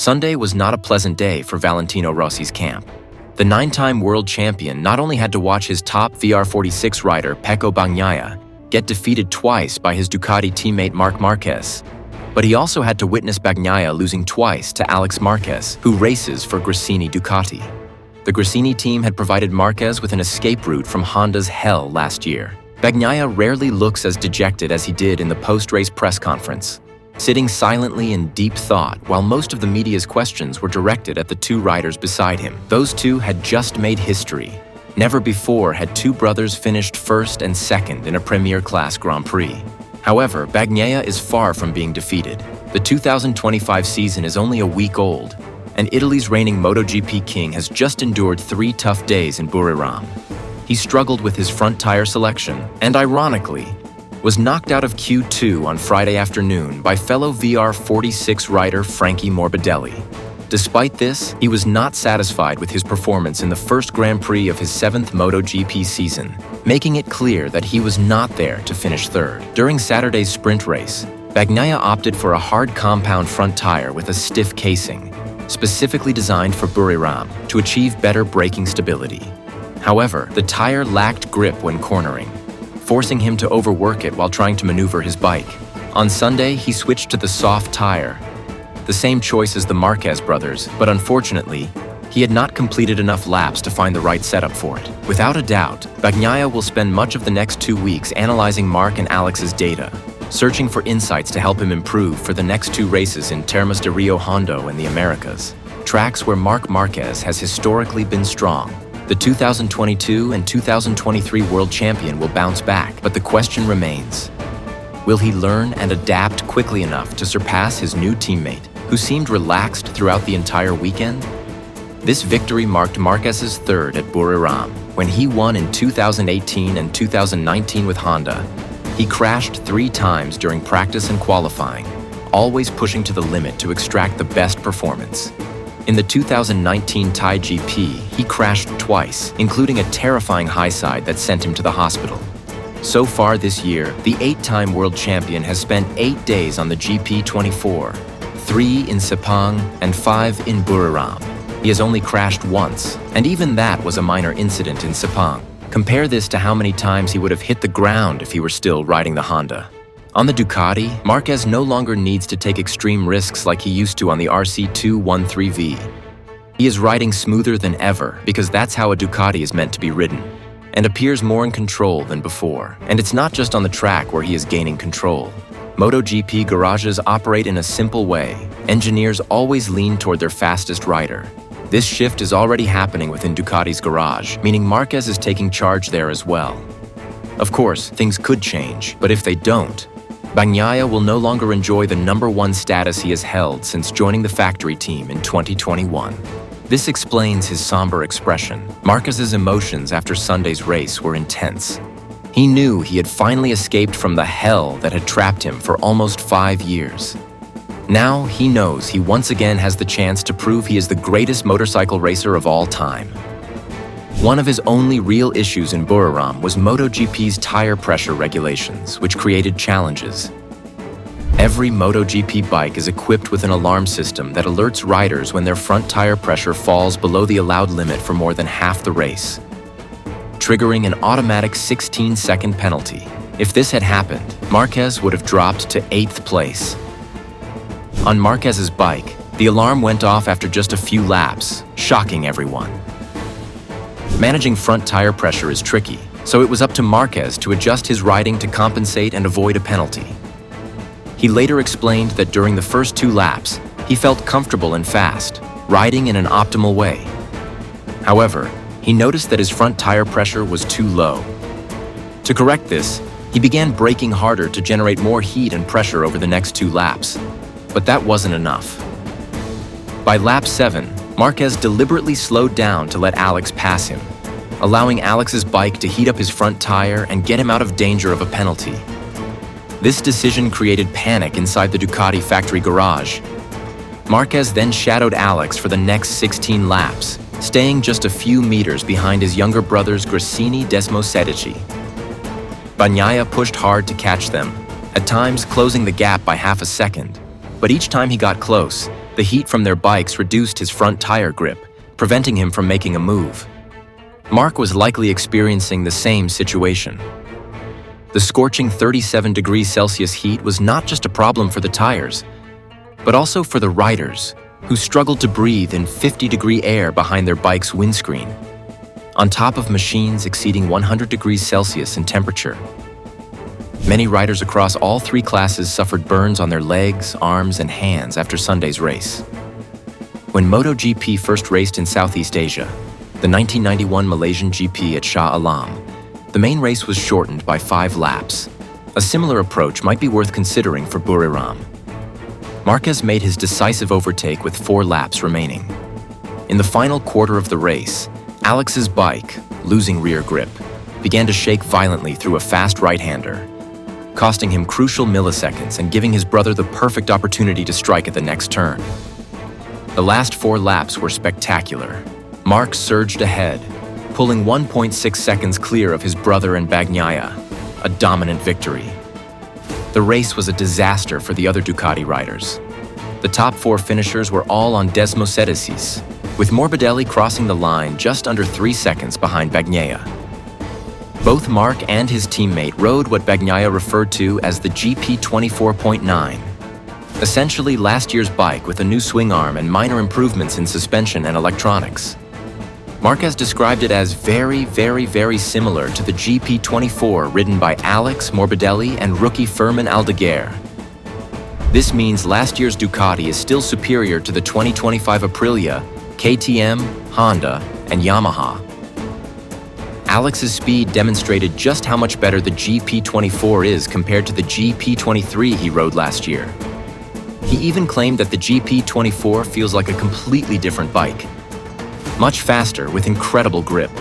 Sunday was not a pleasant day for Valentino Rossi's camp. The 9-time world champion not only had to watch his top VR46 rider Pecco Bagnaia get defeated twice by his Ducati teammate Marc Márquez, but he also had to witness Bagnaia losing twice to Alex Márquez, who races for Gresini Ducati. The Gresini team had provided Márquez with an escape route from Honda's hell last year. Bagnaia rarely looks as dejected as he did in the post-race press conference, sitting silently in deep thought while most of the media's questions were directed at the two riders beside him. Those two had just made history. Never before had two brothers finished first and second in a Premier Class Grand Prix. However, Bagnaia is far from being defeated. The 2025 season is only a week old, and Italy's reigning MotoGP king has just endured 3 tough days in Buriram. He struggled with his front tire selection and, ironically, was knocked out of Q2 on Friday afternoon by fellow VR46 rider Frankie Morbidelli. Despite this, he was not satisfied with his performance in the first Grand Prix of his 7th MotoGP season, making it clear that he was not there to finish third. During Saturday's sprint race, Bagnaia opted for a hard compound front tire with a stiff casing, specifically designed for Buriram to achieve better braking stability. However, the tire lacked grip when cornering, forcing him to overwork it while trying to maneuver his bike. On Sunday, he switched to the soft tire, the same choice as the Márquez brothers, but unfortunately, he had not completed enough laps to find the right setup for it. Without a doubt, Bagnaia will spend much of the next 2 weeks analyzing Marc and Alex's data, searching for insights to help him improve for the next 2 races in Termas de Rio Hondo in the Americas, tracks where Marc Márquez has historically been strong. The 2022 and 2023 world champion will bounce back, but the question remains: will he learn and adapt quickly enough to surpass his new teammate, who seemed relaxed throughout the entire weekend? This victory marked Márquez's third at Buriram. When he won in 2018 and 2019 with Honda, he crashed 3 times during practice and qualifying, always pushing to the limit to extract the best performance. In the 2019 Thai GP, he crashed twice, including a terrifying high side that sent him to the hospital. So far this year, the 8-time world champion has spent 8 days on the GP24, 3 in Sepang and 5 in Buriram. He has only crashed once, and even that was a minor incident in Sepang. Compare this to how many times he would have hit the ground if he were still riding the Honda. On the Ducati, Márquez no longer needs to take extreme risks like he used to on the RC213V. He is riding smoother than ever because that's how a Ducati is meant to be ridden, and appears more in control than before. And it's not just on the track where he is gaining control. MotoGP garages operate in a simple way. Engineers always lean toward their fastest rider. This shift is already happening within Ducati's garage, meaning Márquez is taking charge there as well. Of course, things could change, but if they don't, Bagnaia will no longer enjoy the #1 status he has held since joining the factory team in 2021. This explains his somber expression. Márquez's emotions after Sunday's race were intense. He knew he had finally escaped from the hell that had trapped him for almost 5 years. Now he knows he once again has the chance to prove he is the greatest motorcycle racer of all time. One of his only real issues in Buriram was MotoGP's tire pressure regulations, which created challenges. Every MotoGP bike is equipped with an alarm system that alerts riders when their front tire pressure falls below the allowed limit for more than half the race, triggering an automatic 16-second penalty. If this had happened, Márquez would have dropped to 8th place. On Márquez's bike, the alarm went off after just a few laps, shocking everyone. Managing front tire pressure is tricky, so it was up to Márquez to adjust his riding to compensate and avoid a penalty. He later explained that during the first 2 laps, he felt comfortable and fast, riding in an optimal way. However, he noticed that his front tire pressure was too low. To correct this, he began braking harder to generate more heat and pressure over the next 2 laps. But that wasn't enough. By lap 7, Márquez deliberately slowed down to let Alex pass him, allowing Alex's bike to heat up his front tire and get him out of danger of a penalty. This decision created panic inside the Ducati factory garage. Márquez then shadowed Alex for the next 16 laps, staying just a few meters behind his younger brothers Gresini Desmosedici. Bagnaia pushed hard to catch them, at times closing the gap by half a second. But each time he got close, The heat from their bikes reduced his front tire grip, preventing him from making a move. Marc was likely experiencing the same situation. The scorching 37 degrees Celsius heat was not just a problem for the tires, but also for the riders, who struggled to breathe in 50-degree air behind their bike's windscreen, on top of machines exceeding 100 degrees Celsius in temperature. Many riders across all three classes suffered burns on their legs, arms, and hands after Sunday's race. When MotoGP first raced in Southeast Asia, the 1991 Malaysian GP at Shah Alam, the main race was shortened by 5 laps. A similar approach might be worth considering for Buriram. Márquez made his decisive overtake with 4 laps remaining. In the final quarter of the race, Alex's bike, losing rear grip, began to shake violently through a fast right-hander, costing him crucial milliseconds and giving his brother the perfect opportunity to strike at the next turn. The last 4 laps were spectacular. Marc surged ahead, pulling 1.6 seconds clear of his brother and Bagnaia, a dominant victory. The race was a disaster for the other Ducati riders. The top 4 finishers were all on desmosedices, with Morbidelli crossing the line just under 3 seconds behind Bagnaia. Both Marc and his teammate rode what Bagnaia referred to as the GP 24.9, essentially last year's bike with a new swing arm and minor improvements in suspension and electronics. Márquez described it as very, very, very similar to the GP24 ridden by Alex, Morbidelli, and rookie Fermin Aldeguer. This means last year's Ducati is still superior to the 2025 Aprilia, KTM, Honda, and Yamaha. Alex's speed demonstrated just how much better the GP24 is compared to the GP23 he rode last year. He even claimed that the GP24 feels like a completely different bike. Much faster with incredible grip.